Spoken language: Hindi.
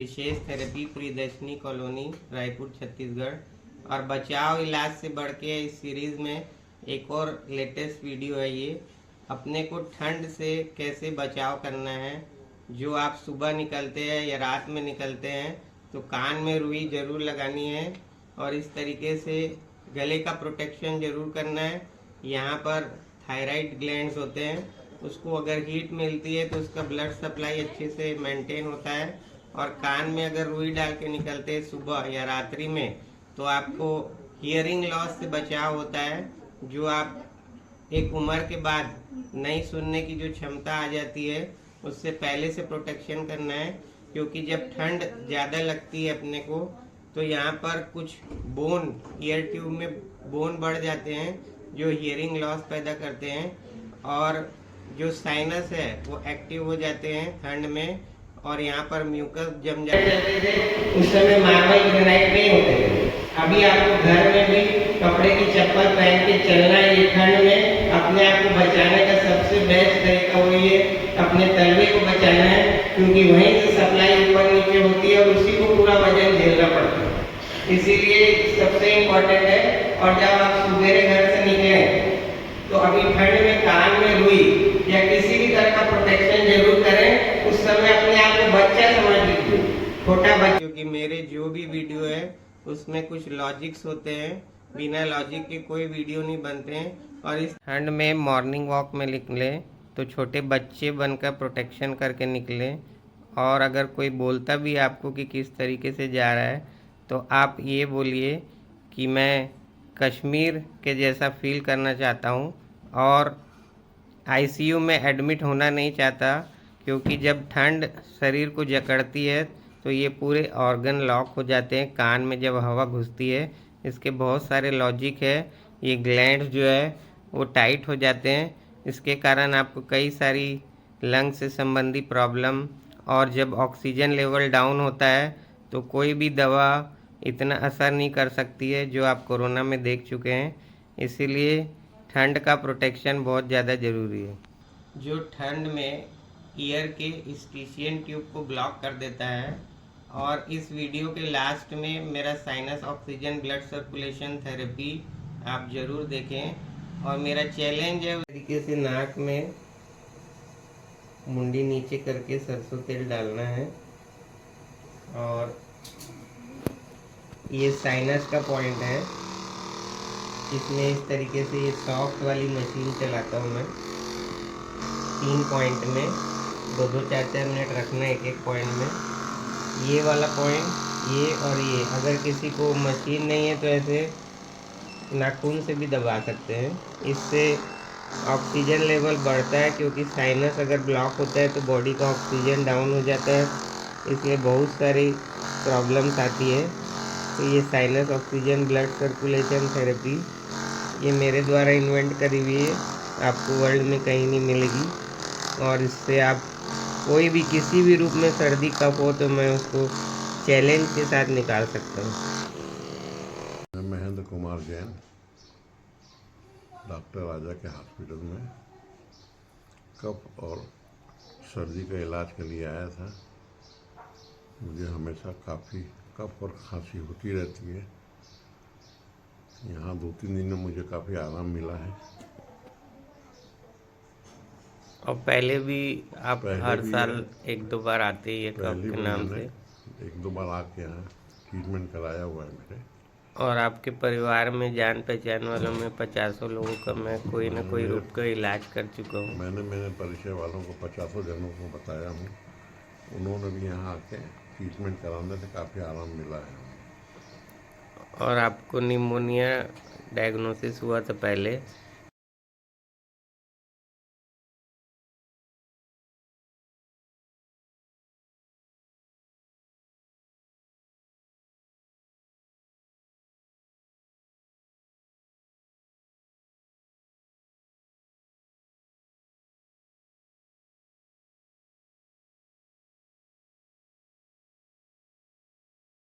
विशेष थेरेपी प्रियदर्शनी कॉलोनी रायपुर छत्तीसगढ़। और बचाव इलाज से बढ़ के इस सीरीज़ में एक और लेटेस्ट वीडियो है। ये अपने को ठंड से कैसे बचाव करना है। जो आप सुबह निकलते हैं या रात में निकलते हैं तो कान में रुई ज़रूर लगानी है और इस तरीके से गले का प्रोटेक्शन ज़रूर करना है। यहाँ पर थायराइड ग्लैंड्स होते हैं, उसको अगर हीट मिलती है तो उसका ब्लड सप्लाई अच्छे से मेंटेन होता है। और कान में अगर रुई डाल के निकलते हैं सुबह या रात्रि में तो आपको हियरिंग लॉस से बचाव होता है। जो आप एक उम्र के बाद नहीं सुनने की जो क्षमता आ जाती है उससे पहले से प्रोटेक्शन करना है। क्योंकि जब ठंड ज़्यादा लगती है अपने को तो यहाँ पर कुछ बोन ईयर ट्यूब में बोन बढ़ जाते हैं जो हियरिंग लॉस पैदा करते हैं। और जो साइनस है वो एक्टिव हो जाते हैं ठंड में और यहाँ पर म्यूकस जम जाते थे। उस समय मार्बल ग्रेनाइट नहीं होते थे। अभी आपको घर में भी कपड़े की चप्पल पहन के चलना है। ये ठंड में अपने आप को बचाने का सबसे बेस्ट तरीका वही है, अपने तलवे को बचाना है। क्योंकि वहीं से सप्लाई ऊपर नीचे होती है और उसी को पूरा वजन झेलना पड़ता है। इसीलिए सबसे इम्पोर्टेंट है। और जब आप सवेरे घर से निकले तो अभी ठंड में कान में रुई या किसी भी तरह का प्रोटेक्शन जरूर करें। उस समय अपने आप को बच्चा समझ लीजिए, छोटा बच्चा। क्योंकि मेरे जो भी वीडियो है उसमें कुछ लॉजिक्स होते हैं, बिना लॉजिक के कोई वीडियो नहीं बनते हैं। और इस ठंड में मॉर्निंग वॉक में निकले तो छोटे बच्चे बनकर प्रोटेक्शन करके निकले। और अगर कोई बोलता भी आपको कि किस तरीके से जा रहा है तो आप ये बोलिए कि मैं कश्मीर के जैसा फील करना चाहता हूँ और आईसीयू में एडमिट होना नहीं चाहता। क्योंकि जब ठंड शरीर को जकड़ती है तो ये पूरे ऑर्गन लॉक हो जाते हैं। कान में जब हवा घुसती है, इसके बहुत सारे लॉजिक है। ये ग्लैंड्स जो है वो टाइट हो जाते हैं। इसके कारण आपको कई सारी लंग से संबंधी प्रॉब्लम, और जब ऑक्सीजन लेवल डाउन होता है तो कोई भी दवा इतना असर नहीं कर सकती है, जो आप कोरोना में देख चुके हैं। इसीलिए ठंड का प्रोटेक्शन बहुत ज़्यादा ज़रूरी है। जो ठंड में ईयर के स्टिशियन ट्यूब को ब्लॉक कर देता है। और इस वीडियो के लास्ट में मेरा sinus oxygen blood circulation therapy आप ज़रूर देखें। और मेरा चैलेंज है, उस तरीके से नाक में मुंडी नीचे करके सरसों तेल डालना है। और ये साइनस का पॉइंट है, इसमें इस तरीके से ये सॉफ्ट वाली मशीन चलाता हूँ मैं। 3 पॉइंट में 2-2 4-4 मिनट रखना है एक एक पॉइंट में। ये वाला पॉइंट, ये और ये। अगर किसी को मशीन नहीं है तो ऐसे नाखून से भी दबा सकते हैं। इससे ऑक्सीजन लेवल बढ़ता है। क्योंकि साइनस अगर ब्लॉक होता है तो बॉडी का ऑक्सीजन डाउन हो जाता है, इसलिए बहुत सारी प्रॉब्लम्स आती है। तो ये sinus oxygen blood circulation therapy ये मेरे द्वारा इन्वेंट करी हुई है, आपको वर्ल्ड में कहीं नहीं मिलेगी। और इससे आप कोई भी किसी भी रूप में सर्दी कफ हो तो मैं उसको चैलेंज के साथ निकाल सकता हूँ। मैं महेंद्र कुमार जैन, डॉक्टर राजा के हॉस्पिटल में कफ और सर्दी का इलाज के लिए आया था। मुझे हमेशा काफ़ी कफ और खांसी होती रहती है। यहाँ 2-3 दिन में मुझे काफ़ी आराम मिला है। और पहले भी आप हर साल 1-2 बार आते ही है कफ के नाम से। 1-2 बार आके यहाँ ट्रीटमेंट कराया हुआ है मेरे। और आपके परिवार में जान पहचान वालों में 50 लोगों का मैं कोई ना कोई रूप का इलाज कर चुका हूँ। मैंने मेरे परिचय वालों को 50 जनों को बताया हूँ। उन्होंने भी यहाँ आके ट्रीटमेंट कराने से काफ़ी आराम मिला है। और आपको निमोनिया डायग्नोसिस हुआ था पहले,